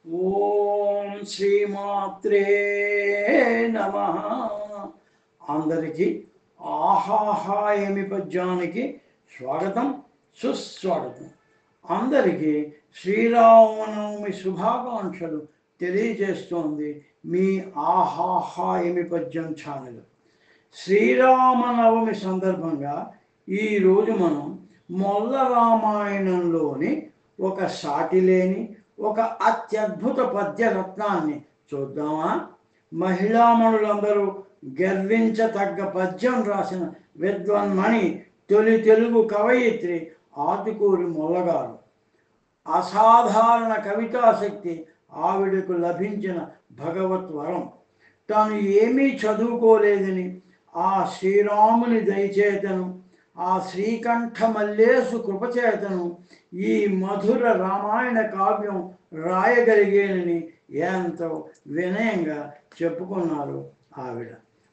ఓం శ్రీమాత్రే నమ. అందరికీ ఆహాహాయమి పద్యానికి స్వాగతం, సుస్వాగతం. అందరికీ శ్రీరామనవమి శుభాకాంక్షలు తెలియజేస్తోంది మీ ఆహాహాయమి పద్యం ఛానల్. శ్రీరామనవమి సందర్భంగా ఈరోజు మనం మొల్ల రామాయణంలోని ఒక సాటిలేని ఒక అత్యద్భుత పద్యరత్నాన్ని చూద్దామా? మహిళామణులందరూ గర్వించతగ్గ పద్యం రాసిన విద్వన్మణి తొలి తెలుగు కవయిత్రి ఆతుకూరి మొల్లగారు. అసాధారణ కవితాశక్తి ఆవిడకు లభించిన భగవత్వరం. తాను ఏమీ చదువుకోలేదని ఆ శ్రీరాముని దయచేతను, ఆ శ్రీకంఠ మల్లేసు కృపచేతను ఈ మధుర రామాయణ కావ్యం రాయగలిగేనని ఎంతో వినయంగా చెప్పుకున్నారు ఆవిడ.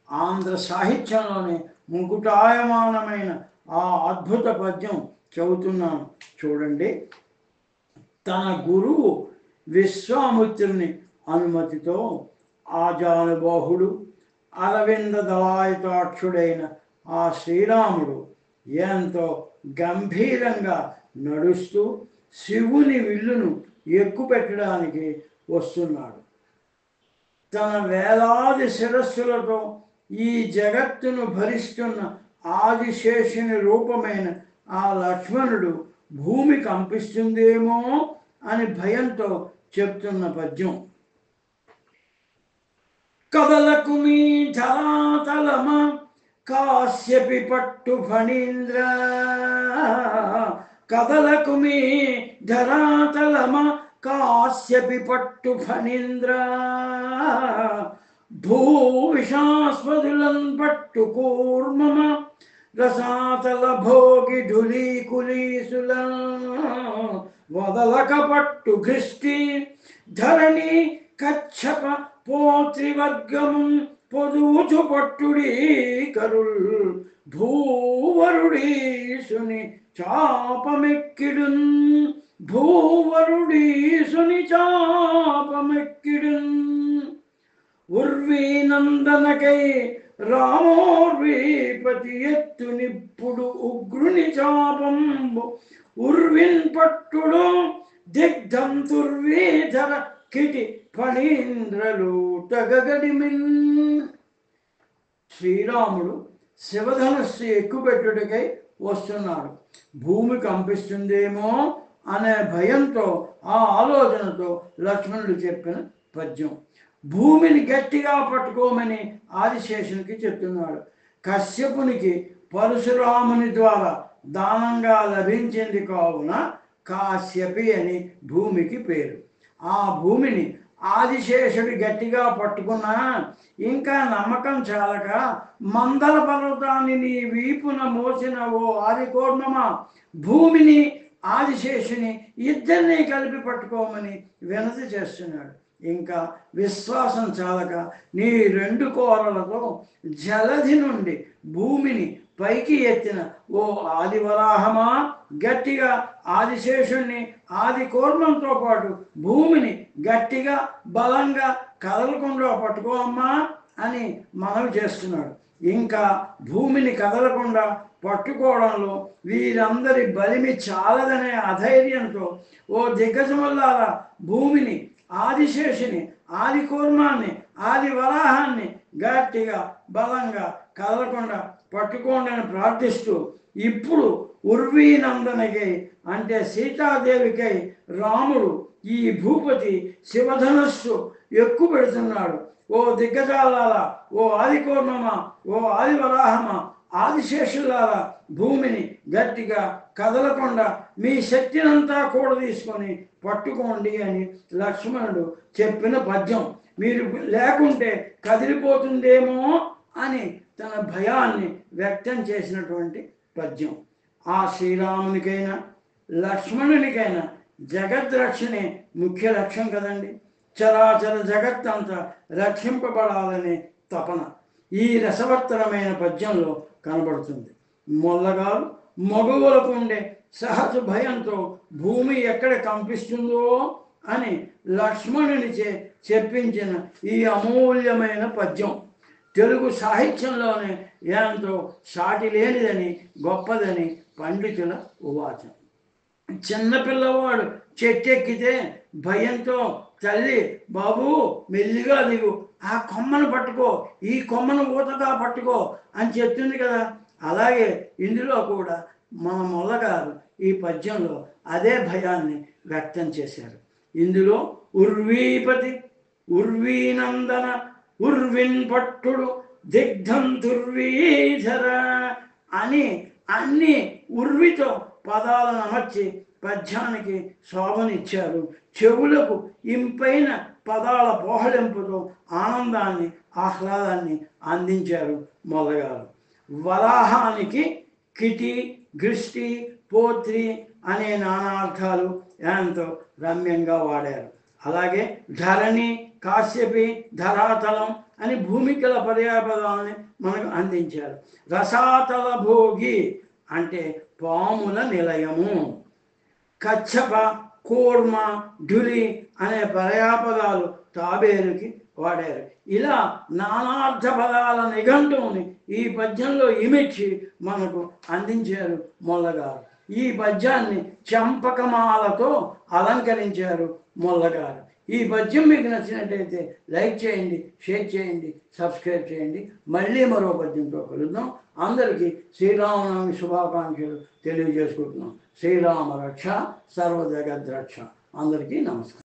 ఆంధ్ర సాహిత్యంలోనే ముకుటాయమానమైన ఆ అద్భుత పద్యం చెబుతున్నాను చూడండి. తన గురువు విశ్వామిత్రుని అనుమతితో ఆజానుబాహుడు అరవింద దళాయతాక్షుడైన ఆ శ్రీరాముడు ఎంతో గంభీరంగా నడుస్తూ శివుని విల్లును ఎక్కుపెట్టడానికి వస్తున్నాడు. తన వేలాది శిరస్సులతో ఈ జగత్తును భరిస్తున్న ఆదిశేషుని రూపమైన ఆ లక్ష్మణుడు భూమి కంపిస్తుందేమో అని భయంతో చెప్తున్న పద్యం. కదలకు మీ ధరాతలమ కాశ్యపి పట్టు ఫణీంద్ర, కదలకు మీ ధరాతలమ కాశ్యపి పట్టు ఫణీంద్ర, భూవిషాస్పదులన్ పట్టు కూర్మమ రసాతల భోగి ఢులీ కులీసుల, వదలక పట్టు ఘృష్టి ధరణి కచ్చప పోత్రివర్గము పొదూచు పట్టుడి కరుల్, భూవరుడీసుని చాపమెక్కిడున్, భూవరుడీసుని చాపమెక్కిడున్. ఉర్వీనందనకై రామోర్వీపతి ఎత్తునిప్పుడు ఉగ్రుని చాపంబు, ఉర్విన్ పట్టుడు దిగ్ధం దుర్వీధర కిటి ఫణీంద్రలు తగగడిమిన్. శ్రీరాముడు శివధనుస్సు ఎక్కుపెట్టుటకై వస్తున్నాడు. భూమి కంపిస్తుందేమో అనే భయంతో, ఆ ఆలోచనతో లక్ష్మణుడు చెప్పిన పద్యం. భూమిని గట్టిగా పట్టుకోమని ఆదిశేషునికి చెప్తున్నాడు. కశ్యపునికి పరశురాముని ద్వారా దానంగా లభించింది కావున కాశ్యపి అని భూమికి పేరు. ఆ భూమిని ఆదిశేషుడు గట్టిగా పట్టుకున్నా ఇంకా నమ్మకం చాలక, మందల పర్వతాన్ని నీ వీపున మోసిన ఓ ఆదికోర్మమా, భూమిని ఆదిశేషుని ఇద్దరినీ కలిపి పట్టుకోమని వినతి చేస్తున్నాడు. ఇంకా విశ్వాసం చాలక నీ రెండు కోరలతో జలధి నుండి భూమిని పైకి ఎత్తిన ఓ ఆదివరాహమా, గట్టిగా ఆదిశేషుణ్ణి ఆది కూర్మంతో పాటు భూమిని గట్టిగా బలంగా కదలకుండా పట్టుకో అమ్మా అని మనవి చేస్తున్నాడు. ఇంకా భూమిని కదలకుండా పట్టుకోవడంలో వీరందరి బలిమి చాలదనే అధైర్యంతో ఓ దిగ్గజముల్లారా, భూమిని, ఆదిశేషుని, ఆది కూర్మాన్ని, ఆది వరాహాన్ని గట్టిగా బలంగా కదలకుండా పట్టుకోండి అని ప్రార్థిస్తూ, ఇప్పుడు ఉర్వీనందనకై అంటే సీతాదేవికై రాముడు ఈ భూపతి శివధనస్సు ఎక్కువ పెడుతున్నాడు. ఓ దిగ్గజాలారా, ఓ ఆదికోర్మమ, ఓ ఆదివరాహమ, ఆదిశేషులారా, భూమిని గట్టిగా కదలకుండా మీ శక్తినంతా కూడా తీసుకొని పట్టుకోండి అని లక్ష్మణుడు చెప్పిన పద్యం. మీరు లేకుంటే కదిలిపోతుందేమో అని తన భయాన్ని వ్యక్తం చేసినటువంటి పద్యం. ఆ శ్రీరామునికైనా లక్ష్మణునికైనా జగద్రక్షణే ముఖ్య లక్ష్యం కదండి. చరాచర జగత్తంతా రక్షింపబడాలనే తపన ఈ రసవత్తరమైన పద్యంలో కనబడుతుంది. మొల్లగారు మగువులకు ఉండే సహజ భయంతో భూమి ఎక్కడ కంపిస్తుందో అని లక్ష్మణునిచే చెప్పించిన ఈ అమూల్యమైన పద్యం తెలుగు సాహిత్యంలోనే ఎంతో సాటి లేనిదని గొప్పదని పండితుల ఉవాచం. చిన్నపిల్లవాడు చెట్టెక్కితే భయంతో తల్లి బాబు మెల్లిగా దిగు, ఆ కొమ్మను పట్టుకో, ఈ కొమ్మను ఊతగా పట్టుకో అని చెప్తుంది కదా. అలాగే ఇందులో కూడా మన మొల్లగారు ఈ పద్యంలో అదే భయాన్ని వ్యక్తం చేశారు. ఇందులో ఉర్వీపతి ఉర్వీనందన ఉర్విన్ పట్టుడు దిగ్ధం దుర్వీధర అని అన్ని ఉర్వితో పదాలను అమర్చి పద్యానికి శోభనిచ్చారు. చెవులకు ఇంపైన పదాల పోహలింపుతో ఆనందాన్ని ఆహ్లాదాన్ని అందించారు మొదలగారు. వరాహానికి కిటి గృష్టి పోత్రి అనే నానార్థాలు ఎంతో రమ్యంగా వాడారు. అలాగే ధరణి కాశ్యపి ధరాతలం అని భూమికల పర్యాపదాలని మనకు అందించారు. రసాతల భోగి అంటే పాముల నిలయము, కచ్చప కూర్మ ఢులి అనే పర్యాపదాలు తాబేరుకి వాడారు. ఇలా నానార్థ పదాల నిఘంటువుని ఈ పద్యంలో ఇమిడ్చి మనకు అందించారు మొల్లగారు. ఈ పద్యాన్ని చంపకమాలతో అలంకరించారు మొల్లగారు. ఈ పద్యం మీకు నచ్చినట్టయితే లైక్ చేయండి, షేర్ చేయండి, సబ్స్క్రైబ్ చేయండి. మళ్ళీ మరో పద్యంతో కలుద్దాం. అందరికీ శ్రీరామనవమి శుభాకాంక్షలు తెలియజేసుకుంటున్నాం. శ్రీరామ రక్ష సర్వజగద్రక్ష. అందరికీ నమస్కారం.